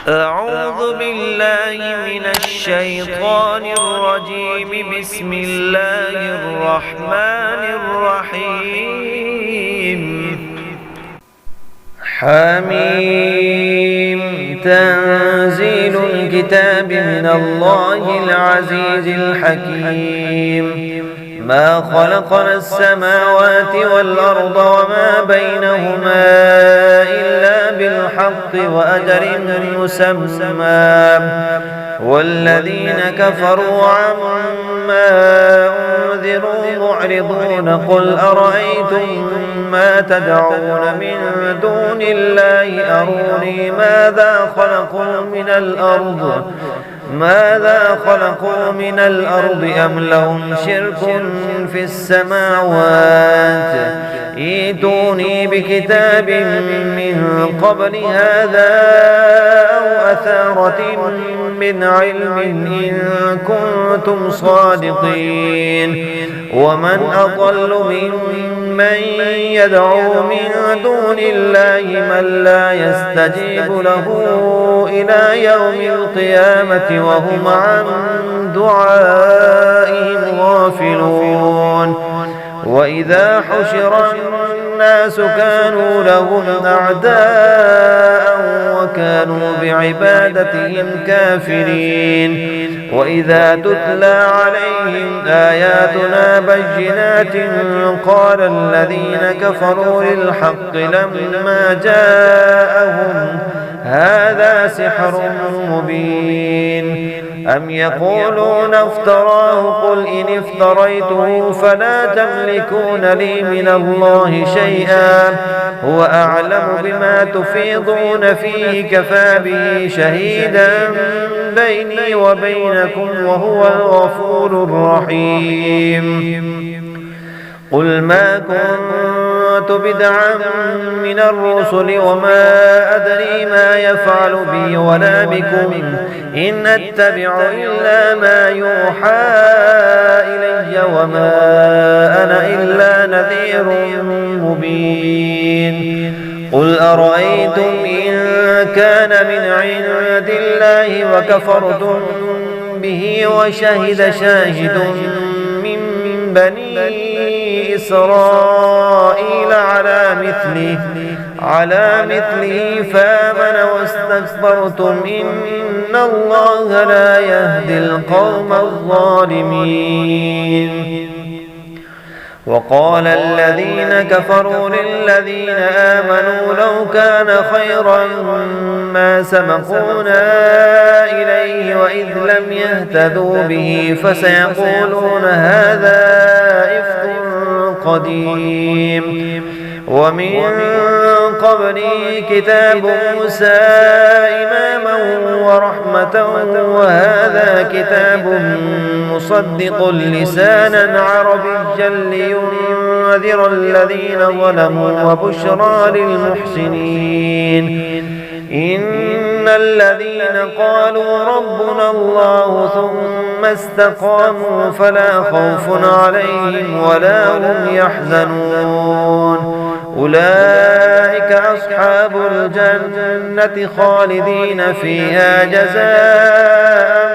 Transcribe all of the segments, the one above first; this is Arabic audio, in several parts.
أعوذ بالله من الشيطان الرجيم. بسم الله الرحمن الرحيم. حميم. تنزيل الكتاب من الله العزيز الحكيم. ما خلقنا السماوات والأرض وما بينهما إلا بالحق وأجل مسمى، والذين كفروا عما أنذروا معرضون. قل أرأيتم ما تدعون من دون الله أروني ماذا خلقوا من الأرض أم لهم شرك في السماوات. ائتوني بكتاب من قبل هذا أو أثارة من علم إن كنتم صادقين. ومن أضل ممن يدعو من دون الله من لا يستجيب له إلى يوم القيامة وهم عن دعائهم غافلون. وإذا حشر الناس كانوا لهم أعداء وكانوا بعبادتهم كافرين. وإذا تتلى عليهم آياتنا بينات قال الذين كفروا للحق لما جاءهم هذا سحر مبين. أم يقولون افتراه قل إن افتريته فلا تملكون لي من الله شيئا هو أعلم بما تفيضون فيه كفى به شهيدا بيني وبينكم وهو الغفور الرحيم. قل ما كنت بدعا من الرسل وما أدري ما يفعل بي ولا بكم إن أتبع إلا ما يوحى إلي وما أنا إلا نذير مبين. قل أرأيتم إن كان من عند الله وكفرتم به وشهد شاهد من بني إسرائيل على مثله فآمن واستكبرتم إن الله لا يهدي القوم الظالمين. وقال الذين كفروا للذين آمنوا لو كان خيرا ما سبقونا إليه وإذ لم يهتدوا به فسيقولون هذا إفك قديم. ومن قبله كتاب موسى إماما ورحمة وهذا كتاب مصدق لسانا عربيا لينذر الذين ظلموا وبشرى للمحسنين. إن الذين قالوا ربنا الله ثم استقاموا فلا خوف عليهم ولا هم يحزنون. أولئك أصحاب الجنة خالدين فيها جزاء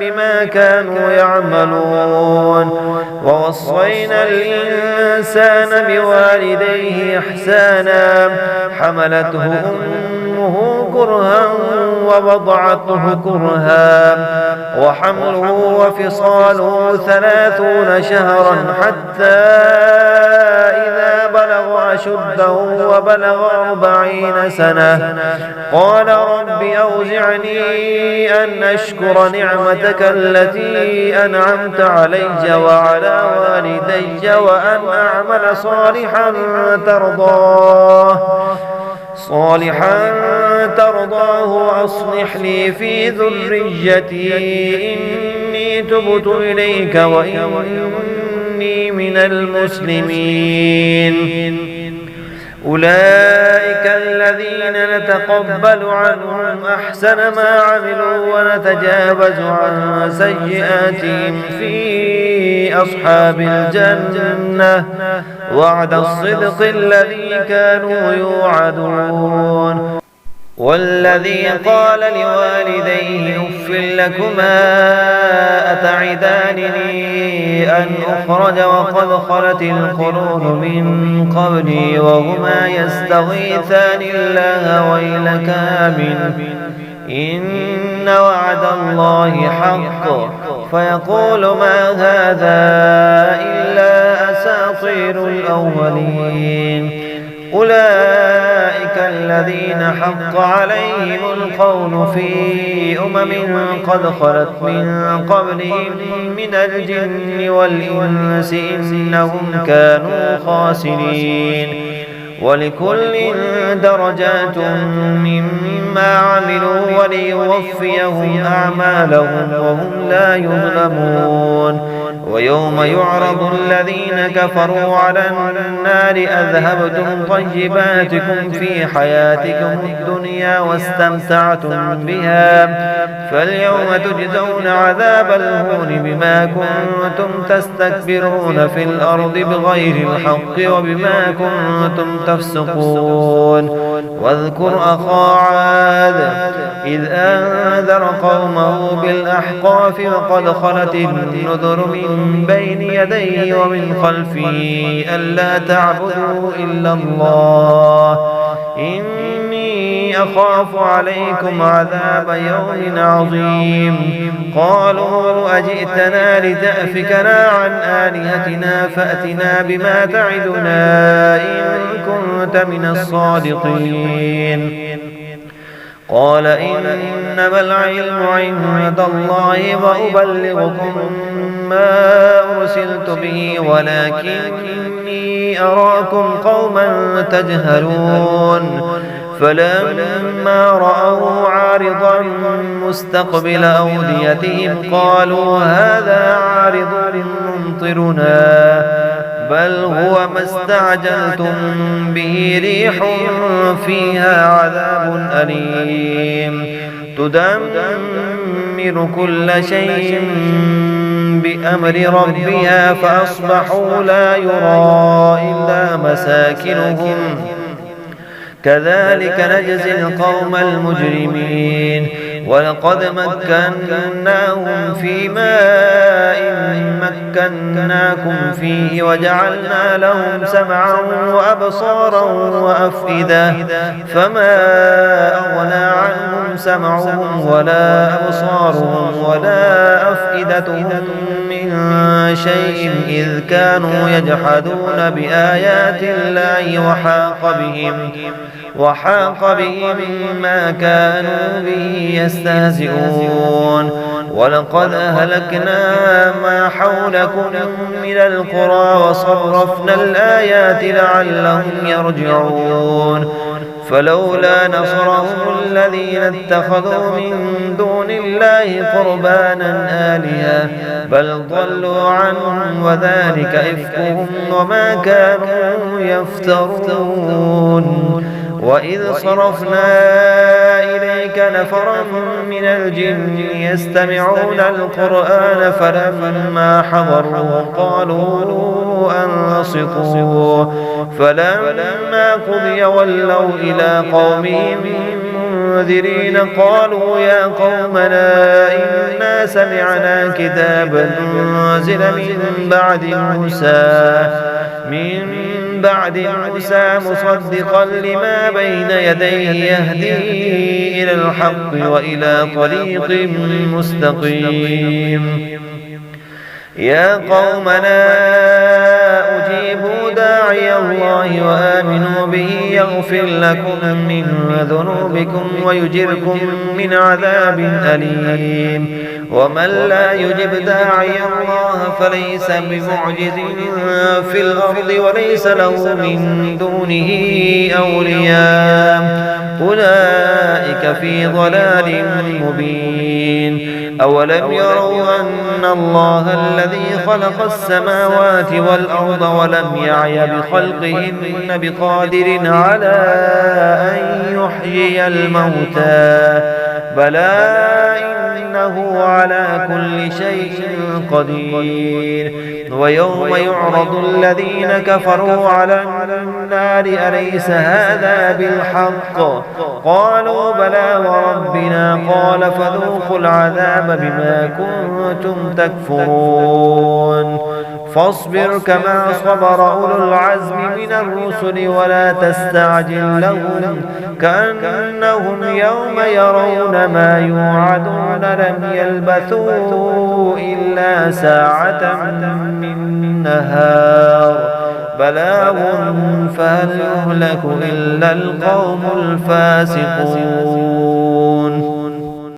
بما كانوا يعملون. ووصينا الإنسان بوالديه إحسانا حملته أمه كرها ووضعته كرها وحمله وفصاله 30 شهرا حتى إذا بلغ أشده وبلغ 40 سنة قال رب أوزعني أن أشكر نعمتك التي أنعمت علي وعلى والدي وأن أعمل صالحا ترضاه وأصلح لي في ذريتي إني تبت إليك وإني من المسلمين. أولئك الذين نتقبل عنهم أحسن ما عملوا ونتجاوز عن سيئاتهم في أصحاب الجنة وعد الصدق الذي كانوا يوعدون. والذي قال لوالديه أف لكما أتعدانني أن أخرج وقد خلت القرون من قبلي وهما يستغيثان الله ويلك آمن إن وعد الله حق فيقول ما هذا إلا أساطير الأولين أولئك الذين حق عليهم القول في قد خلت من قبلهم من الجن والإنس إنهم كانوا خاسرين ولكل درجات مما عملوا وليوفيهم أعمالهم وهم لا يظلمون ويوم يعرض الذين كفروا على النار أذهبتم طيباتكم في حياتكم الدنيا واستمتعتم بها فاليوم تجزون عذاب الهون بما كنتم تستكبرون في الأرض بغير الحق وبما كنتم تفسقون واذكر أخا عاد إذ أنذر قومه بالأحقاف وقد خلت النذر من بين يديه ومن خلفه ألا تعبدوا إلا الله إني أخاف عليكم عذاب يوم عظيم قالوا أجئتنا لتأفكنا عن آلهتنا فأتنا بما تعدنا إن كنت من الصادقين قال إنما العلم عند الله وأبلغكم ما أرسلت به ولكني أراكم قوما تجهلون فلما رأوا عارضا مستقبل أوديتهم قالوا هذا عارض ممطرنا بل هو ما استعجلتم به ريح فيها عذاب أليم تدمر كل شيء بأمر ربها فأصبحوا لا يرى إلا مساكنهم كذلك نجزي القوم المجرمين ولقد مكناهم في ماء مكناكم فيه وجعلنا لهم سمعا وأبصارا وأفئدة فما أغنى عنهم سمعهم ولا أبصارهم ولا أفئدتهم من شيء إذ كانوا يجحدون بآيات الله وحاق بهم ما كانوا به يستهزئون ولقد أهلكنا ما حولكم من القرى وصرفنا الآيات لعلهم يرجعون فلولا نصرهم الذين اتخذوا من دون الله قربانا آلهة بل ضلوا عنهم وذلك إفكهم وما كانوا يفترون وإذ صرفنا إليك نفرا من الجن يستمعون القرآن فلما حضروا قالوا أنصتوا فلما قضي ولوا إلى قومهم منذرين قالوا يا قومنا إنا سمعنا كتابا أنزل من بعد موسى مصدقا لما بين يديه يهدي إلى الحق وإلى طريق مستقيم يا قومنا أجيبوا داعي الله وآمنوا به يغفر لكم من ذنوبكم ويجركم من عذاب أليم ومن لا يجب داعي الله فليس بمعجز في الأرض وليس له من دونه أولياء أولئك في ضلال مبين أولم يروا أن الله الذي خلق السماوات والأرض ولم يعي بخلقهن بقادر على أن يحيي الموتى بلى إنه على كل شيء قدير ويوم يعرض الذين كفروا على النار أليس هذا بالحق قالوا بلى وربنا قال فذوقوا العذاب بما كنتم تكفرون فاصبر كما صبر أولو العزم من الرسل ولا تستعجل لهم كأنهم يوم يرون ما يوعدون لم يلبثوا إلا ساعة من نهار بلاغ فهل يهلك إلا القوم الفاسقون